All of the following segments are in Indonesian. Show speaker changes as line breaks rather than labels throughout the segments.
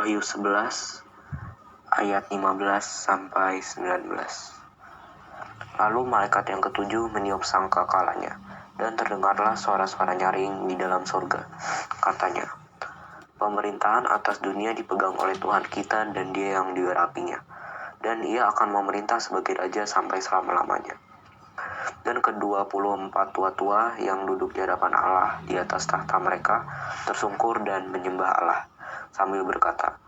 Wahyu 11 ayat 15 sampai 19. Lalu malaikat yang ketujuh meniup sangkakalanya, dan terdengarlah suara-suara nyaring di dalam surga. Katanya, pemerintahan atas dunia dipegang oleh Tuhan kita dan Dia yang diurapinya, dan Ia akan memerintah sebagai Raja sampai selama-lamanya. Dan ke-24 tua-tua yang duduk di hadapan Allah di atas tahta mereka tersungkur dan menyembah Allah, sambil berkata,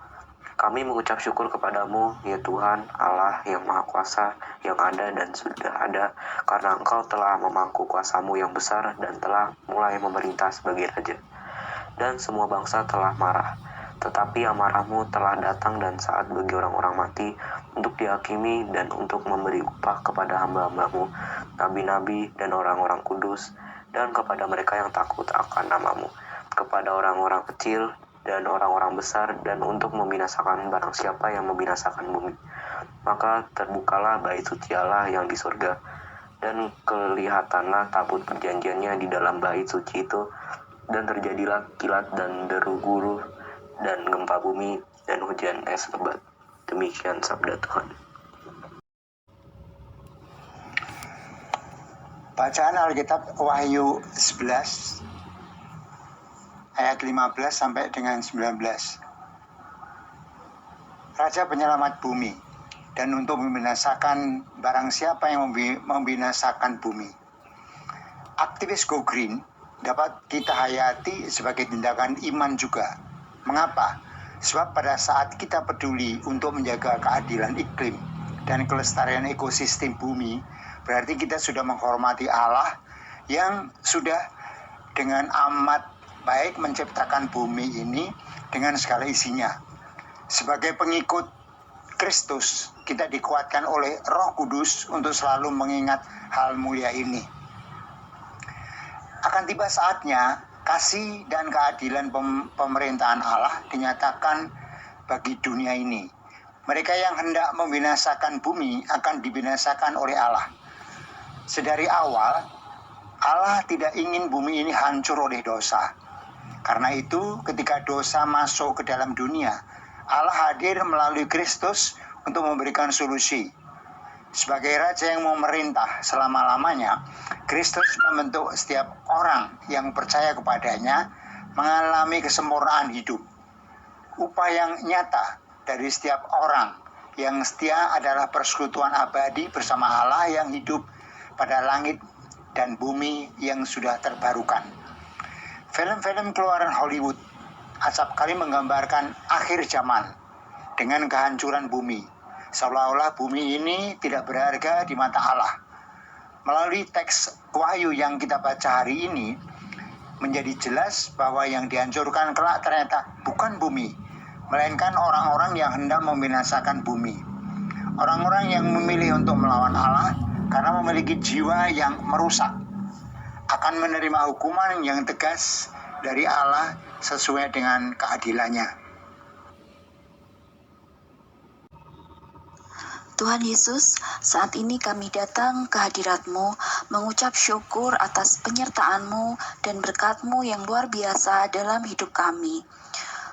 kami mengucap syukur kepadamu, ya Tuhan, Allah yang Maha Kuasa, yang ada dan sudah ada, karena Engkau telah memangku kuasamu yang besar dan telah mulai memerintah sebagai Raja. Dan semua bangsa telah marah, tetapi amarahmu telah datang dan saat bagi orang-orang mati untuk dihakimi dan untuk memberi upah kepada hamba-hambamu, nabi-nabi dan orang-orang kudus, dan kepada mereka yang takut akan namamu, kepada orang-orang kecil dan orang-orang besar, dan untuk membinasakan barang siapa yang membinasakan bumi. Maka terbukalah bait suci Allah yang di surga, dan kelihatanlah tabut perjanjiannya di dalam bait suci itu, dan terjadilah kilat dan deru guru dan gempa bumi dan hujan es lebat. Demikian sabda Tuhan.
Bacaan Alkitab Wahyu 11 ayat 15 sampai dengan 19. Raja penyelamat bumi, dan untuk membinasakan barang siapa yang membinasakan bumi. Aktivis Go Green dapat kita hayati sebagai tindakan iman juga. Mengapa? Sebab pada saat kita peduli untuk menjaga keadilan iklim dan kelestarian ekosistem bumi, berarti kita sudah menghormati Allah yang sudah dengan amat baik menciptakan bumi ini dengan segala isinya. Sebagai pengikut Kristus, kita dikuatkan oleh Roh Kudus untuk selalu mengingat hal mulia ini. Akan tiba saatnya kasih dan keadilan pemerintahan Allah dinyatakan bagi dunia ini. Mereka yang hendak membinasakan bumi akan dibinasakan oleh Allah. Sedari awal, Allah tidak ingin bumi ini hancur oleh dosa. Karena itu, ketika dosa masuk ke dalam dunia, Allah hadir melalui Kristus untuk memberikan solusi. Sebagai Raja yang mau memerintah selama-lamanya, Kristus membentuk setiap orang yang percaya kepadanya mengalami kesempurnaan hidup. Upah yang nyata dari setiap orang yang setia adalah persekutuan abadi bersama Allah yang hidup pada langit dan bumi yang sudah terbarukan. Film-film keluaran Hollywood acap kali menggambarkan akhir zaman dengan kehancuran bumi, seolah-olah bumi ini tidak berharga di mata Allah. Melalui teks Wahyu yang kita baca hari ini, menjadi jelas bahwa yang dihancurkan kelak ternyata bukan bumi, melainkan orang-orang yang hendak membinasakan bumi. Orang-orang yang memilih untuk melawan Allah karena memiliki jiwa yang merusak akan menerima hukuman yang tegas dari Allah sesuai dengan keadilannya.
Tuhan Yesus, saat ini kami datang ke hadirat-Mu mengucap syukur atas penyertaan-Mu dan berkat-Mu yang luar biasa dalam hidup kami.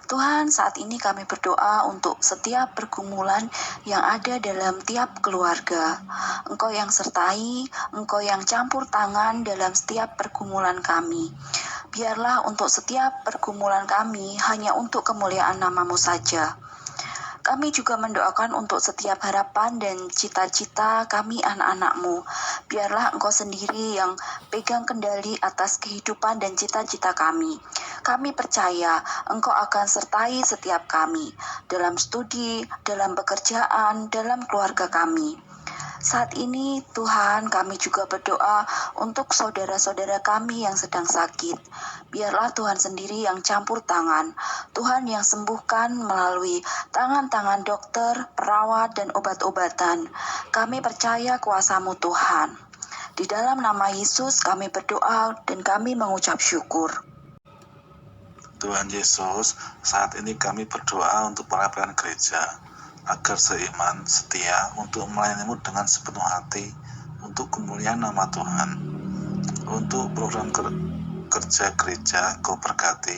Tuhan, saat ini kami berdoa untuk setiap pergumulan yang ada dalam tiap keluarga. Engkau yang sertai, Engkau yang campur tangan dalam setiap pergumulan kami. Biarlah untuk setiap pergumulan kami hanya untuk kemuliaan nama-Mu saja. Kami juga mendoakan untuk setiap harapan dan cita-cita kami anak-anak-Mu. Biarlah Engkau sendiri yang pegang kendali atas kehidupan dan cita-cita kami. Kami percaya Engkau akan sertai setiap kami dalam studi, dalam pekerjaan, dalam keluarga kami. Saat ini Tuhan, kami juga berdoa untuk saudara-saudara kami yang sedang sakit. Biarlah Tuhan sendiri yang campur tangan, Tuhan yang sembuhkan melalui tangan-tangan dokter, perawat, dan obat-obatan. Kami percaya kuasa-Mu Tuhan. Di dalam nama Yesus kami berdoa dan kami mengucap syukur.
Tuhan Yesus, saat ini kami berdoa untuk para pelayan gereja, agar seiman, setia untuk melayani-Mu dengan sepenuh hati untuk kemuliaan nama Tuhan. Untuk program kerja gereja Kau berkati,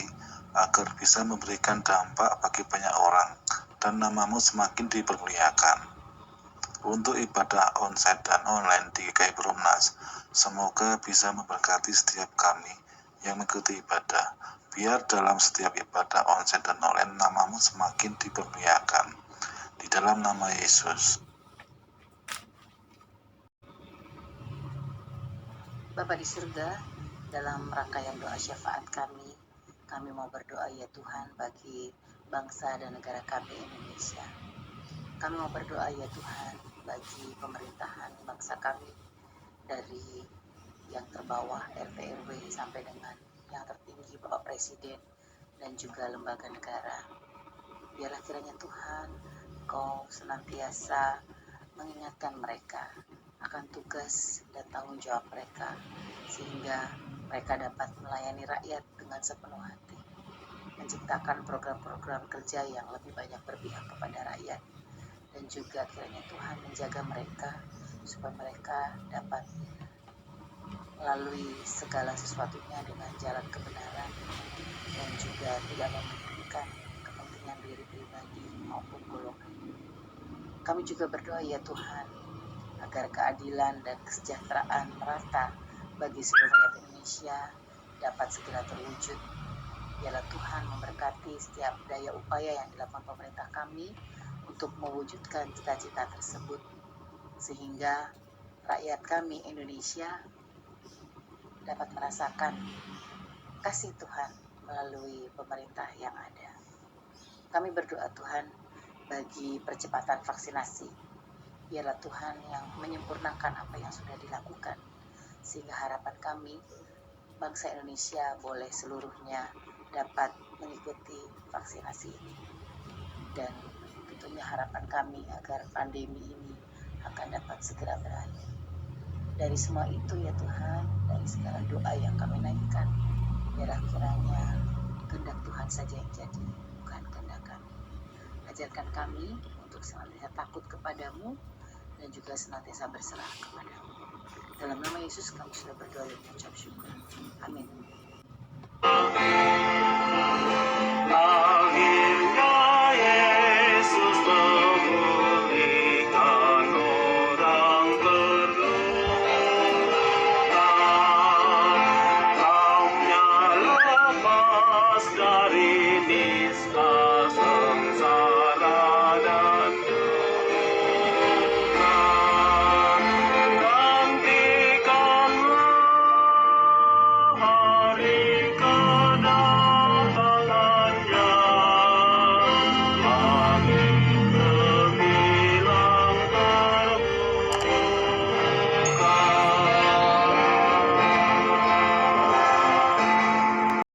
agar bisa memberikan dampak bagi banyak orang dan namamu semakin dipermuliakan. Untuk ibadah onsite dan online di GKI Perumnas, semoga bisa memberkati setiap kami yang mengikuti ibadah. Biar dalam setiap ibadah onsite dan online namamu semakin dipermuliakan. Di dalam nama Yesus.
Bapa di surga, dalam rangkaian doa syafaat kami mau berdoa ya Tuhan bagi bangsa dan negara kami Indonesia. Kami mau berdoa ya Tuhan bagi pemerintahan bangsa kami, dari yang terbawah RT RW sampai dengan yang tertinggi Bapak Presiden dan juga lembaga negara. Biarlah kiranya Tuhan Kau senantiasa mengingatkan mereka akan tugas dan tanggung jawab mereka, sehingga mereka dapat melayani rakyat dengan sepenuh hati, menciptakan program-program kerja yang lebih banyak berpihak kepada rakyat, dan juga kiranya Tuhan menjaga mereka supaya mereka dapat melalui segala sesuatunya dengan jalan kebenaran dan juga tidak memikirkan kepentingan diri pribadi maupun golongan. Kami juga berdoa ya Tuhan agar keadilan dan kesejahteraan merata bagi seluruh rakyat Indonesia dapat segera terwujud. Biarlah Tuhan memberkati setiap daya upaya yang dilakukan pemerintah kami untuk mewujudkan cita-cita tersebut, sehingga rakyat kami Indonesia dapat merasakan kasih Tuhan melalui pemerintah yang ada. Kami berdoa Tuhan bagi percepatan vaksinasi. Biarlah Tuhan yang menyempurnakan apa yang sudah dilakukan, sehingga harapan kami bangsa Indonesia boleh seluruhnya dapat mengikuti vaksinasi ini. Dan tentunya harapan kami agar pandemi ini akan dapat segera berakhir. Dari semua itu ya Tuhan, dari segala doa yang kami naikkan, biarlah kiranya kehendak Tuhan saja yang jadi, bukan kehendak kami. Ajarkan kami untuk senantiasa takut kepadamu dan juga senantiasa berserah kepadamu. Dalam nama Yesus kami sudah berdoa dan mengucap syukur. Amin.